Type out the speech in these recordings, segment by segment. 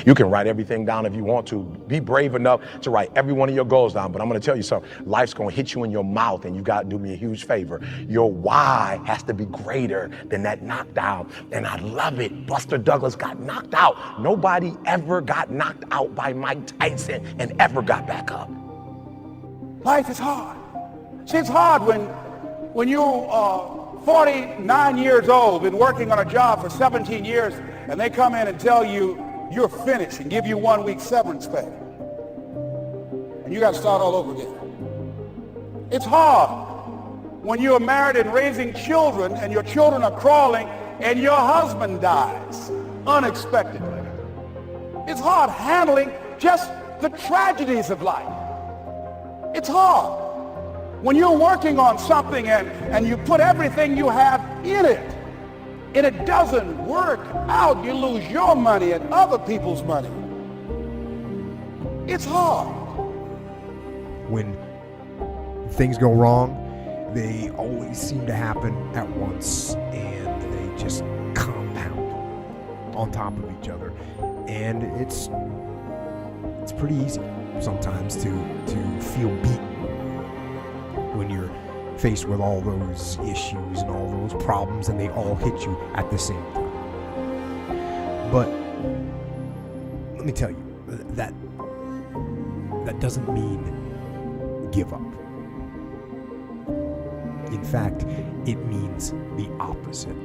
You can write everything down if you want to. Be brave enough to write every one of your goals down. But I'm going to tell you something. Life's going to hit you in your mouth, and you got to do me a huge favor. Your why has to be greater than that knockdown. And I love it. Buster Douglas got knocked out. Nobody ever got knocked out by Mike Tyson and ever got back up. Life is hard. See, it's hard when you're 49 years old, been working on a job for 17 years, and they come in and tell you you're finished and give you 1 week severance pay. And you got to start all over again. It's hard when you're married and raising children and your children are crawling and your husband dies unexpectedly. It's hard handling just the tragedies of life. It's hard when you're working on something and you put everything you have in it, and it doesn't work out. You lose your money and other people's money. It's hard. When things go wrong, they always seem to happen at once, and they just compound on top of each other. And it's pretty easy sometimes to feel beaten when you're faced with all those issues and all those problems, and they all hit you at the same time. But let me tell you, that doesn't mean give up. In fact, it means the opposite.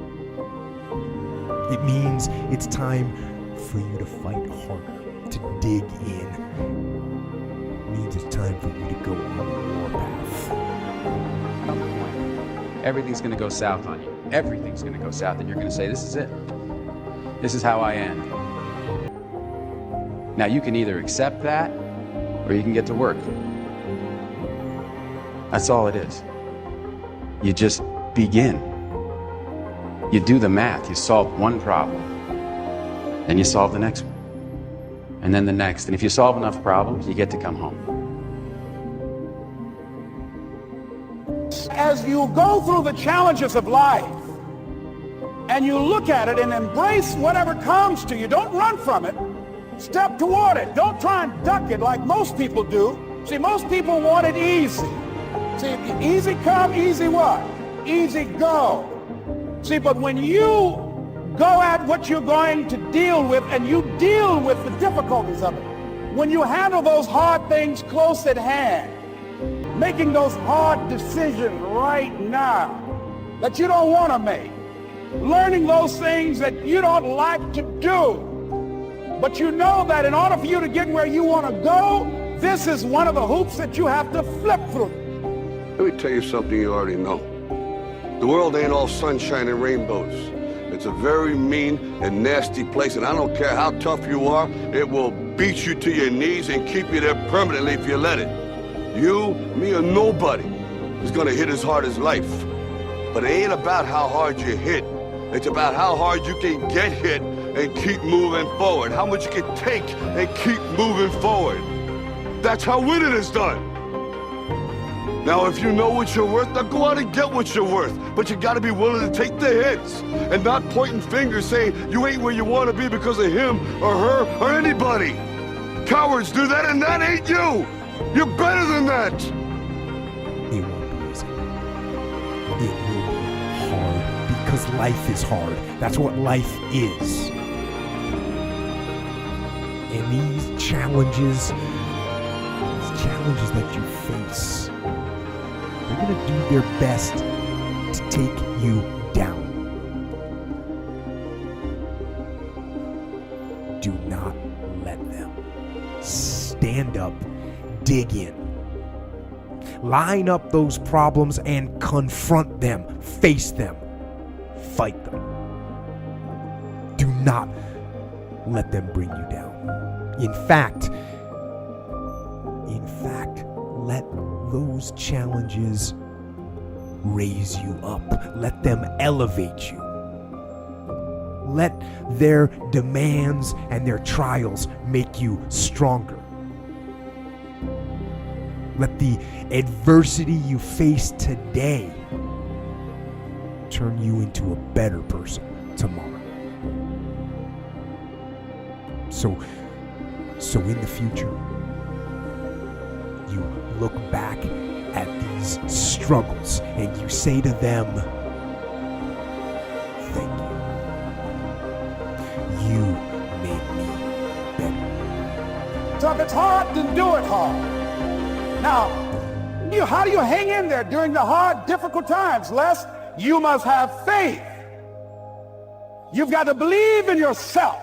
It means it's time for you to fight harder, to dig in. It means it's time for you to go on the warpath. Everything's going to go south on you. Everything's going to go south, and you're going to say, this is it. This is how I end. Now, you can either accept that, or you can get to work. That's all it is. You just begin. You do the math. You solve one problem, then you solve the next one, and then the next. And if you solve enough problems, you get to come home. As you go through the challenges of life and you look at it and embrace whatever comes to you, don't run from it. Step toward it. Don't try and duck it like most people do. See, most people want it easy. See, easy come, easy what? Easy go. See, but when you go at what you're going to deal with and you deal with the difficulties of it, when you handle those hard things close at hand, making those hard decisions right now that you don't want to make, learning those things that you don't like to do, but you know that in order for you to get where you want to go, this is one of the hoops that you have to flip through. Let me tell you something you already know. The world ain't all sunshine and rainbows. It's a very mean and nasty place, and I don't care how tough you are, it will beat you to your knees and keep you there permanently if you let it. You, me, or nobody is gonna hit as hard as life. But it ain't about how hard you hit. It's about how hard you can get hit and keep moving forward. How much you can take and keep moving forward. That's how winning is done. Now, if you know what you're worth, now go out and get what you're worth. But you gotta be willing to take the hits and not pointing fingers saying you ain't where you wanna be because of him or her or anybody. Cowards do that, and that ain't you. You're better than that. It won't be easy. It will be hard because life is hard. That's what life is. And these challenges that you face, they're gonna do their best to take you down. Do not let them. Stand up. Dig in. Line up those problems and confront them. Face them. Fight them. Do not let them bring you down. In fact, let those challenges raise you up. Let them elevate you. Let their demands and their trials make you stronger. Let the adversity you face today turn you into a better person tomorrow. So So in the future, you look back at these struggles and you say to them, thank you. You made me better. So if it's hard, then do it hard. Now, how do you hang in there during the hard, difficult times? Les, you must have faith. You've got to believe in yourself.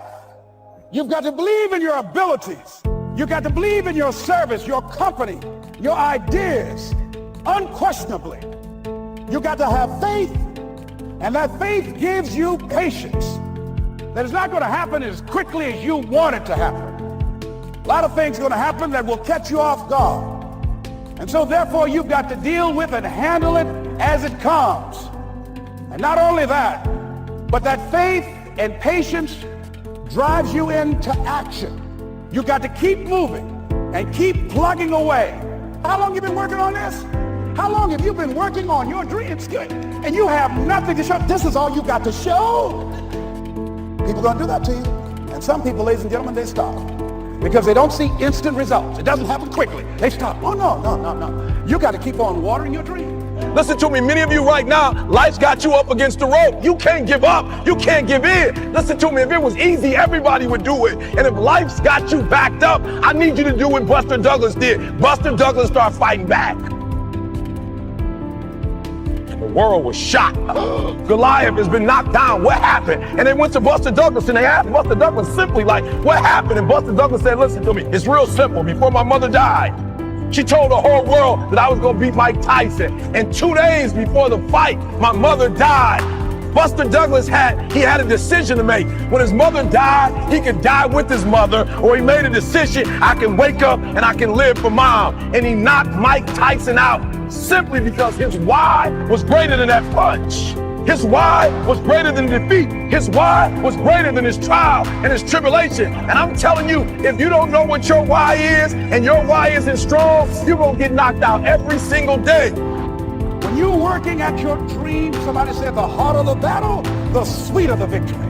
You've got to believe in your abilities. You've got to believe in your service, your company, your ideas, unquestionably. You've got to have faith, and that faith gives you patience. That it's not going to happen as quickly as you want it to happen. A lot of things are going to happen that will catch you off guard. And so therefore you've got to deal with and handle it as it comes. And not only that, but that faith and patience drives you into action. You've got to keep moving and keep plugging away. How long have you been working on this? How long have you been working on your dreams? Good. And you have nothing to show. This is all you got to show. People are going to do that to you. And some people, ladies and gentlemen, they stop. Because they don't see instant results. It doesn't happen quickly. They stop. Oh, no. You got to keep on watering your dream. Listen to me, many of you right now, life's got you up against the rope. You can't give up. You can't give in. Listen to me, if it was easy, everybody would do it. And if life's got you backed up, I need you to do what Buster Douglas did. Buster Douglas started fighting back. The world was shocked. Goliath has been knocked down. What happened? And they went to Buster Douglas and they asked Buster Douglas simply like, what happened? And Buster Douglas said, listen to me, it's real simple. Before my mother died, she told the whole world that I was going to beat Mike Tyson. And 2 days before the fight, my mother died. Buster Douglas had a decision to make. When his mother died, he could die with his mother, or he made a decision, I can wake up and I can live for mom. And he knocked Mike Tyson out simply because his why was greater than that punch. His why was greater than defeat. His why was greater than his trial and his tribulation. And I'm telling you, if you don't know what your why is and your why isn't strong, you're going to get knocked out every single day. When you're working at your dream, somebody said the harder the battle, the sweeter the victory.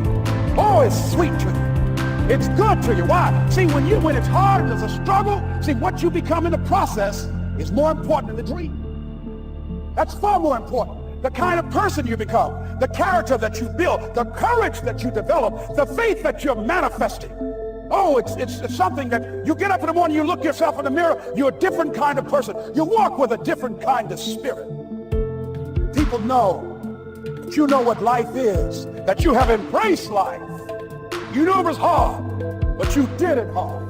Oh, it's sweet to you. It's good to you. Why? See, when it's hard and there's a struggle, see, what you become in the process is more important than the dream. That's far more important. The kind of person you become, the character that you build, the courage that you develop, the faith that you're manifesting. Oh, it's something that you get up in the morning, you look yourself in the mirror, you're a different kind of person. You walk with a different kind of spirit. People know that you know what life is, that you have embraced life. You knew it was hard, but you did it hard.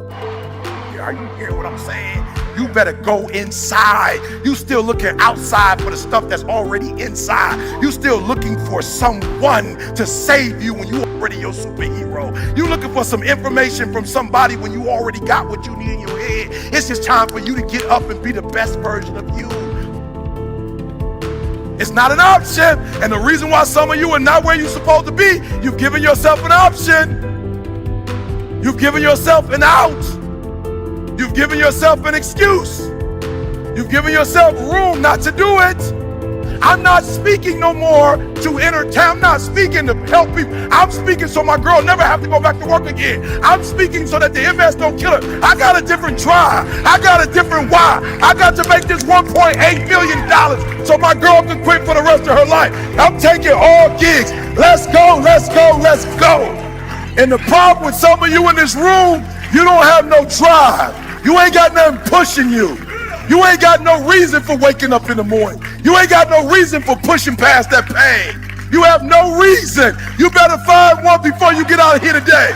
Are you hearing what I'm saying? You better go inside. You still looking outside for the stuff that's already inside. You still looking for someone to save you when you already your superhero. You looking for some information from somebody when you already got what you need in your head. It's just time for you to get up and be the best version of you. It's not an option. And the reason why some of you are not where you're supposed to be, you've given yourself an option. You've given yourself an out. You've given yourself an excuse. You've given yourself room not to do it. I'm not speaking no more to entertain. I'm not speaking to help people. I'm speaking so my girl never have to go back to work again. I'm speaking so that the MS don't kill her. I got a different drive. I got a different why. I got to make this $1.8 million so my girl can quit for the rest of her life. I'm taking all gigs. Let's go, let's go, let's go. And the problem with some of you in this room, you don't have no drive. You ain't got nothing pushing you. You ain't got no reason for waking up in the morning. You ain't got no reason for pushing past that pain. You have no reason. You better find one before you get out of here today.